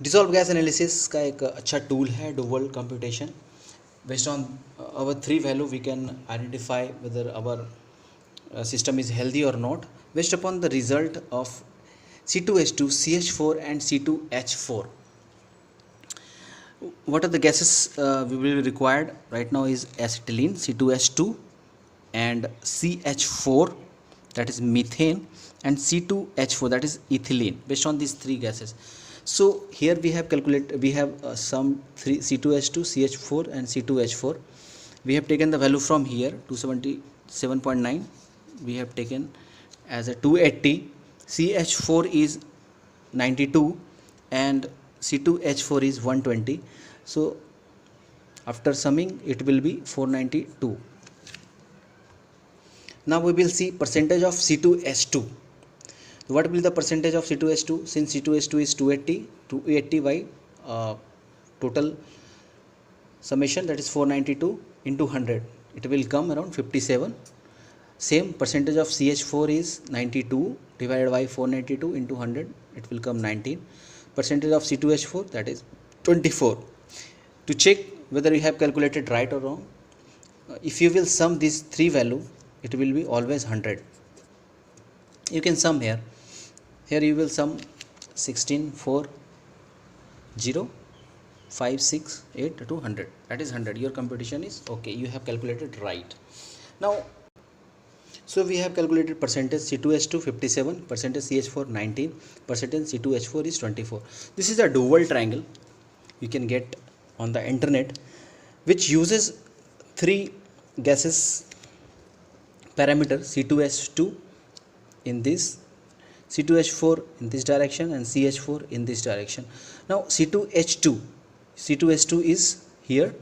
Dissolve gas analysis का एक अच्छा टूल है dual computation. Based on our three value, we can identify whether our system is healthy or not based upon the result of C2H2, CH4 and C2H4. What are the gases we will be required right now is acetylene, C2H2 and CH4, that is methane, and C2H4, that is ethylene. Based on these three gases, so here we have some three C2H2, CH4 and C2H4. We have taken the value from here 277.9, we have taken as a 280. CH4 is 92 and C2H4 is 120. So after summing it will be 492. Now we will see percentage of C2H2. What will be the percentage of C2H2? Since C2H2 is 280 by total summation, that is 492 into 100, it will come around 57. Same percentage of CH4 is 92 divided by 492 into 100, it will come 19. Percentage of C2H4, that is 24. To check whether you have calculated right or wrong, if you will sum these three value, it will be always 100. You can sum here you will sum 16, 4, 0, 5, 6, 8 to 100, that is 100. Your computation is okay, you have calculated right. Now so we have calculated percentage C2H2 57, percentage CH4 19, percentage C2H4 is 24. This is a dual triangle you can get on the internet, which uses three gases parameter, C2H2 in this, C2H4 in this direction and CH4 in this direction. Now C2H2 is here,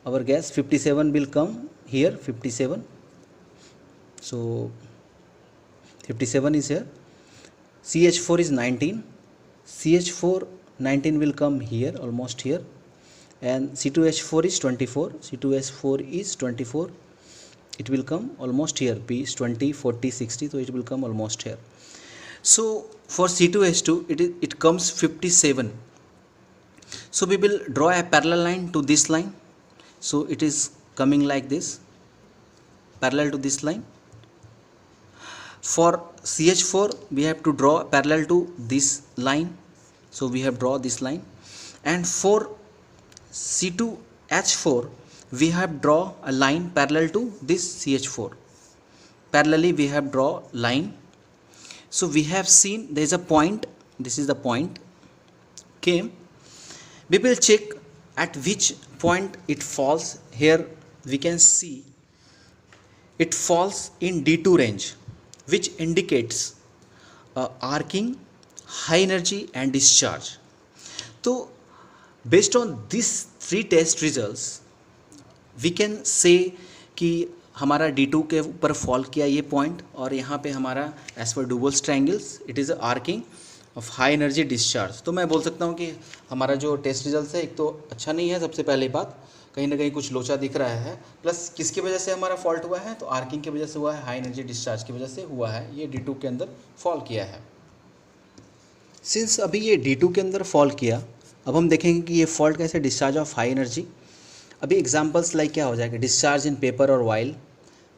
our gas 57 will come here, 57. So 57 is here. CH4 is 19. CH4 19 will come here, almost here, and C2H4 is 24. C2H4 is 24. It will come almost here. P is 20, 40, 60. So it will come almost here. So for C2H2, it comes 57. So we will draw a parallel line to this line. So it is coming like this, parallel to this line. For CH4 we have to draw parallel to this line, so we have draw this line. And for C2H4 we have draw a line parallel to this CH4. Parallelly we have draw line. So we have seen there is a point, this is the point. Okay, we will check at which point it falls. Here we can see it falls in D2 range, which indicates arcing, high energy and discharge. So based on these three test results we can say कि हमारा D2 के ऊपर fall किया ये point, और यहाँ पे हमारा एज पर Duval's triangles it is arcing of high energy discharge. तो मैं बोल सकता हूँ कि हमारा जो टेस्ट रिजल्ट है एक तो अच्छा नहीं है, सबसे पहली बात कहीं ना कहीं कुछ लोचा दिख रहा है, प्लस किसकी वजह से हमारा फॉल्ट हुआ है, तो आर्किंग की वजह से हुआ है, हाई एनर्जी डिस्चार्ज की वजह से हुआ है, ये D2 के अंदर फॉल किया है. सिंस अभी ये D2 के अंदर फॉल किया, अब हम देखेंगे कि ये फॉल्ट कैसे, डिस्चार्ज ऑफ हाई एनर्जी. अभी एग्जांपल्स लाइक क्या हो जाएगा, डिस्चार्ज इन पेपर और oil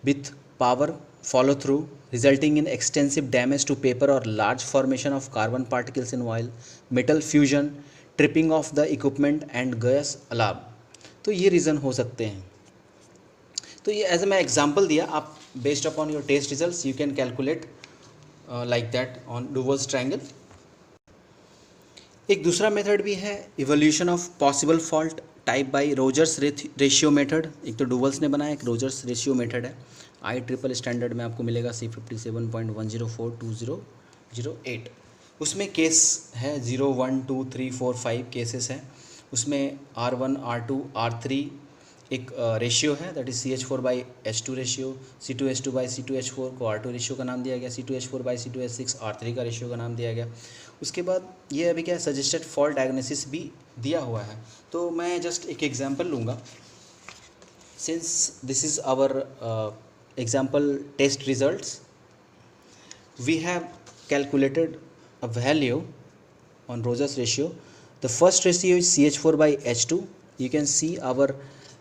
with power follow through resulting in extensive damage to paper और large formation of carbon particles in oil, metal fusion, tripping of the equipment and gas alarm. तो ये reason हो सकते हैं. तो ये as a मैं एग्जांपल दिया, आप based upon your test results you can calculate like that on Duval's triangle. एक दूसरा मेथड भी है, evolution of possible fault type by Rogers ratio method. एक तो डुअल्स ने बनाया, एक रोजर्स रेशियो मेथड है. IEEE स्टैंडर्ड में आपको मिलेगा C57.1042008. उसमें केस है 0, 1, 2, 3, 4, 5 केसेस हैं. उसमें R1, R2, R3 एक रेशियो है, that is CH4/H2 ratio. C2H2/C2H4 को R2 रेशियो का नाम दिया गया. C2H4/C2H6 R3 का रेशियो का नाम दिया गया. उसके बाद ये अभी क्या सजेस्टेड फॉल्ट डायग्नोसिस भी दिया हुआ है. तो मैं जस्ट एक एग्जांपल लूँगा. Since this is our example test results, we have calculated a value on Rogers ratio The first ratio is CH4 by H2. You can see our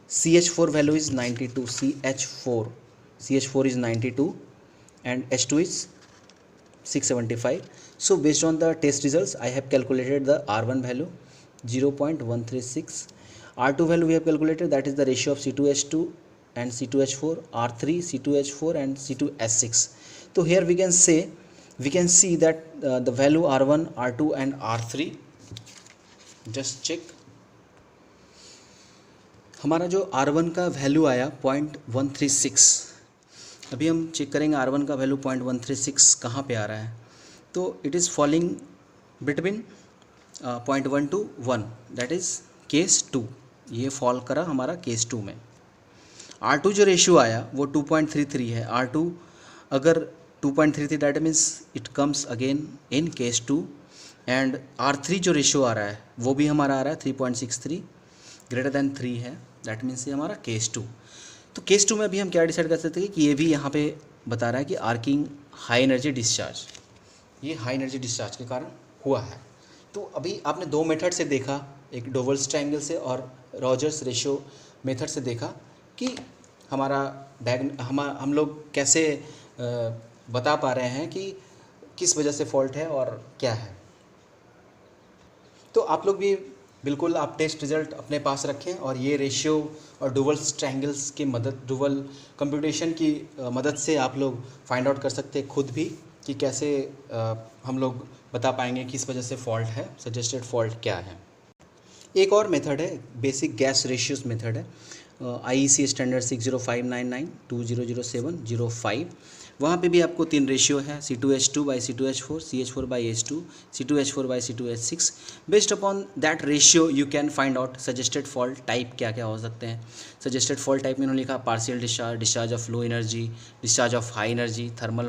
CH4 value is 92. CH4 is 92 and H2 is 675. So based on the test results, I have calculated the R1 value 0.136. R2 value we have calculated, that is the ratio of C2H2 and C2H4, R3 C2H4 and C2H6. So here we can see that the value R1, R2 and R3, just check. हमारा जो R1 का value आया 0.136. अभी हम check करेंगे R1 का value 0.136 कहाँ पे आ रहा है. तो it is falling between 0.1 to 1, that is case 2. ये फॉल करा हमारा केस 2 में. R2 जो रेशियो आया वो 2.33 है. R2 अगर 2.33 that means it comes again in case 2. And R3 जो रेशियो आ रहा है वो भी हमारा आ रहा है 3.63, ग्रेटर दैन 3 है, दैट मीन्स ये हमारा केस 2. तो केस 2 में अभी हम क्या डिसाइड कर सकते हैं कि ये भी यहाँ पे बता रहा है कि आर्किंग हाई एनर्जी डिस्चार्ज, ये हाई एनर्जी डिस्चार्ज के कारण हुआ है. तो अभी आपने दो मेथड से देखा, एक डोवल्स ट्रायंगल से और रॉजर्स रेशियो मेथड से देखा कि हमारा हम लोग कैसे बता पा रहे हैं कि किस वजह से फॉल्ट है और क्या है. तो आप लोग भी बिल्कुल आप टेस्ट रिज़ल्ट अपने पास रखें और ये रेशियो और डुवल्स ट्रायंगल्स की मदद, डुवल कंप्यूटेशन की मदद से आप लोग फाइंड आउट कर सकते हैं खुद भी कि कैसे हम लोग बता पाएंगे किस वजह से फॉल्ट है, सजेस्टेड फॉल्ट क्या है. एक और मेथड है, बेसिक गैस रेशियोज मेथड है, IEC स्टैंडर्ड 60599-2007-05. वहाँ पे भी आपको 3 रेशियो है, C2H2 by C2H4, CH4 by H2, C2H4 by C2H6. Based upon that ratio you can find out suggested fault type क्या क्या हो सकते हैं. सजेस्टेड फॉल्ट टाइप में उन्होंने लिखा partial discharge, discharge of low energy, discharge of high energy, thermal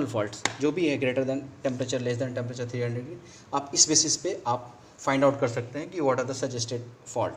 fault जो भी है greater than temperature, less than temperature 300 degree. आप इस बेसिस पे आप फाइंड आउट कर सकते हैं कि what are the suggested fault.